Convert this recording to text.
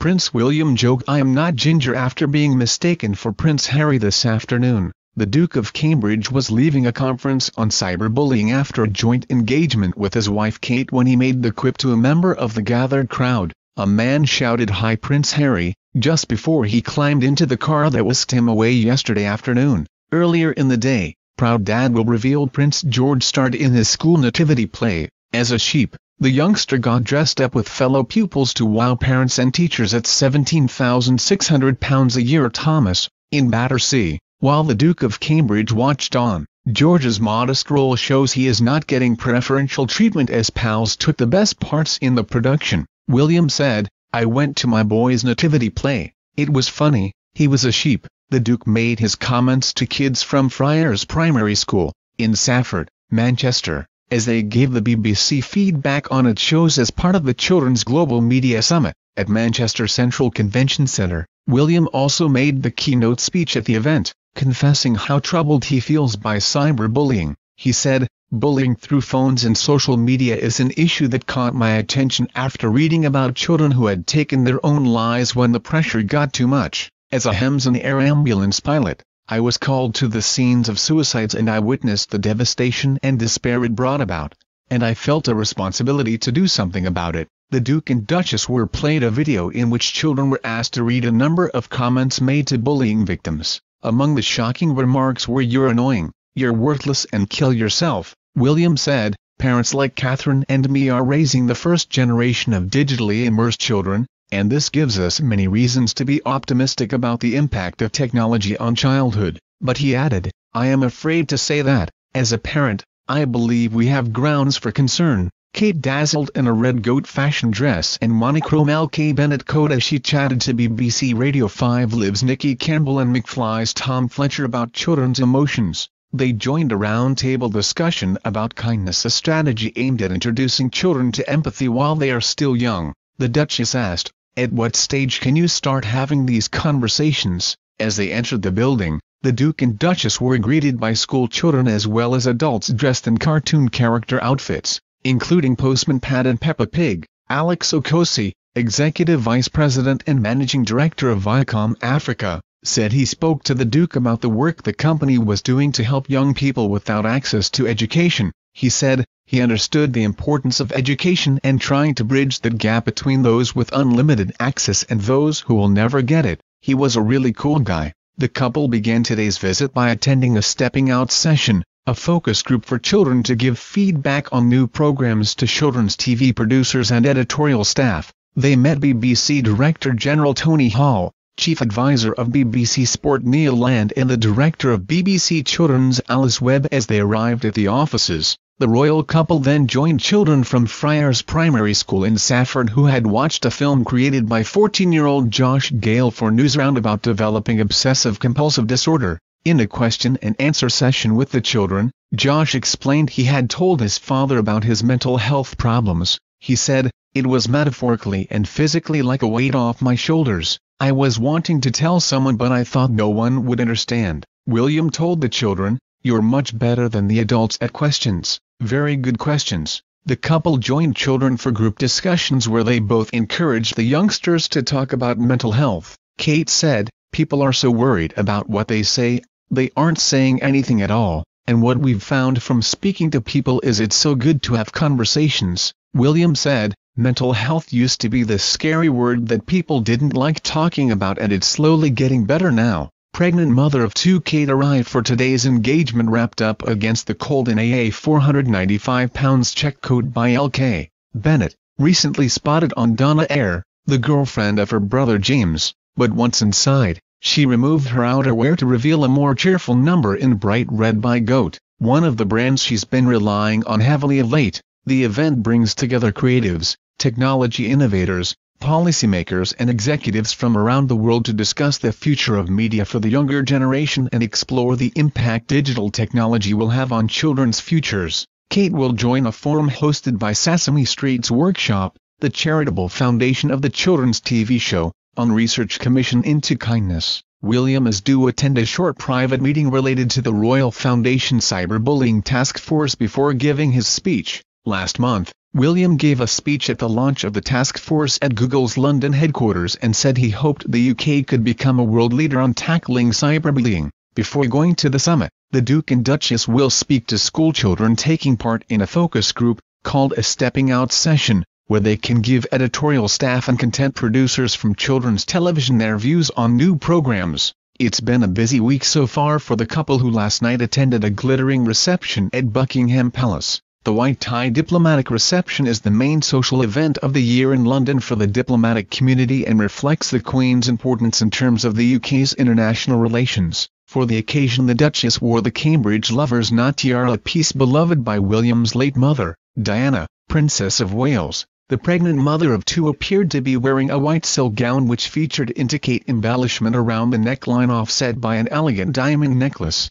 Prince William joked "I am not ginger" after being mistaken for Prince Harry this afternoon. The Duke of Cambridge was leaving a conference on cyberbullying after a joint engagement with his wife Kate when he made the quip to a member of the gathered crowd. A man shouted "Hi Prince Harry," just before he climbed into the car that whisked him away yesterday afternoon. Earlier in the day, Proud Dad will revealed Prince George starred in his school nativity play. As a sheep, the youngster got dressed up with fellow pupils to wow parents and teachers at £17,600 a year. Thomas, in Battersea, while the Duke of Cambridge watched on. George's modest role shows he is not getting preferential treatment as pals took the best parts in the production. William said, "I went to my boy's nativity play. It was funny, he was a sheep." The Duke made his comments to kids from Friars Primary School, in Safford, Manchester, as they gave the BBC feedback on its shows as part of the Children's Global Media Summit, at Manchester Central Convention Centre. William also made the keynote speech at the event, confessing how troubled he feels by cyberbullying. He said, "Bullying through phones and social media is an issue that caught my attention after reading about children who had taken their own lives when the pressure got too much. As a Hampton Air ambulance pilot, I was called to the scenes of suicides and I witnessed the devastation and despair it brought about, and I felt a responsibility to do something about it." The Duke and Duchess were played a video in which children were asked to read a number of comments made to bullying victims. Among the shocking remarks were "You're annoying," "You're worthless," and "Kill yourself." William said, "Parents like Catherine and me are raising the first generation of digitally immersed children, and this gives us many reasons to be optimistic about the impact of technology on childhood." But he added, "I am afraid to say that, as a parent, I believe we have grounds for concern." Kate dazzled in a red goat fashion dress and monochrome LK Bennett coat as she chatted to BBC Radio 5 Live's Nikki Campbell and McFly's Tom Fletcher about children's emotions. They joined a round-table discussion about kindness, a strategy aimed at introducing children to empathy while they are still young. The Duchess asked, "At what stage can you start having these conversations?" As they entered the building, the Duke and Duchess were greeted by school children as well as adults dressed in cartoon character outfits, including Postman Pat and Peppa Pig. Alex Okosi, Executive Vice President and Managing Director of Viacom Africa, said he spoke to the Duke about the work the company was doing to help young people without access to education. He said, he understood the importance of education and trying to bridge the gap between those with unlimited access and those who will never get it. He was a really cool guy. The couple began today's visit by attending a Stepping Out session, a focus group for children to give feedback on new programs to children's TV producers and editorial staff. They met BBC Director General Tony Hall, Chief Advisor of BBC Sport Neil Land and the Director of BBC Children's Alice Webb as they arrived at the offices. The royal couple then joined children from Friars Primary School in Safford who had watched a film created by 14-year-old Josh Gale for Newsround about developing obsessive-compulsive disorder. In a question-and-answer session with the children, Josh explained he had told his father about his mental health problems. He said, "It was metaphorically and physically like a weight off my shoulders. I was wanting to tell someone but I thought no one would understand." William told the children, "You're much better than the adults at questions, very good questions." The couple joined children for group discussions where they both encouraged the youngsters to talk about mental health. Kate said, "People are so worried about what they say, they aren't saying anything at all, and what we've found from speaking to people is it's so good to have conversations." William said, "Mental health used to be this scary word that people didn't like talking about and it's slowly getting better now." Pregnant mother of two Kate arrived for today's engagement wrapped up against the cold in a £495 check coat by LK Bennett, recently spotted on Donna Air, the girlfriend of her brother James, but once inside, she removed her outerwear to reveal a more cheerful number in bright red by Goat, one of the brands she's been relying on heavily of late. The event brings together creatives, technology innovators, policymakers and executives from around the world to discuss the future of media for the younger generation and explore the impact digital technology will have on children's futures. Kate will join a forum hosted by Sesame Street's Workshop, the charitable foundation of the children's TV show, on research commission into kindness. William is due attend a short private meeting related to the Royal Foundation Cyberbullying Task Force before giving his speech. Last month, William gave a speech at the launch of the task force at Google's London headquarters and said he hoped the UK could become a world leader on tackling cyberbullying. Before going to the summit, the Duke and Duchess will speak to schoolchildren taking part in a focus group, called a Stepping Out session, where they can give editorial staff and content producers from children's television their views on new programs. It's been a busy week so far for the couple, who last night attended a glittering reception at Buckingham Palace. The white-tie diplomatic reception is the main social event of the year in London for the diplomatic community and reflects the Queen's importance in terms of the UK's international relations. For the occasion, the Duchess wore the Cambridge Lover's Knot tiara, a piece beloved by William's late mother, Diana, Princess of Wales. The pregnant mother of two appeared to be wearing a white silk gown which featured intricate embellishment around the neckline offset by an elegant diamond necklace.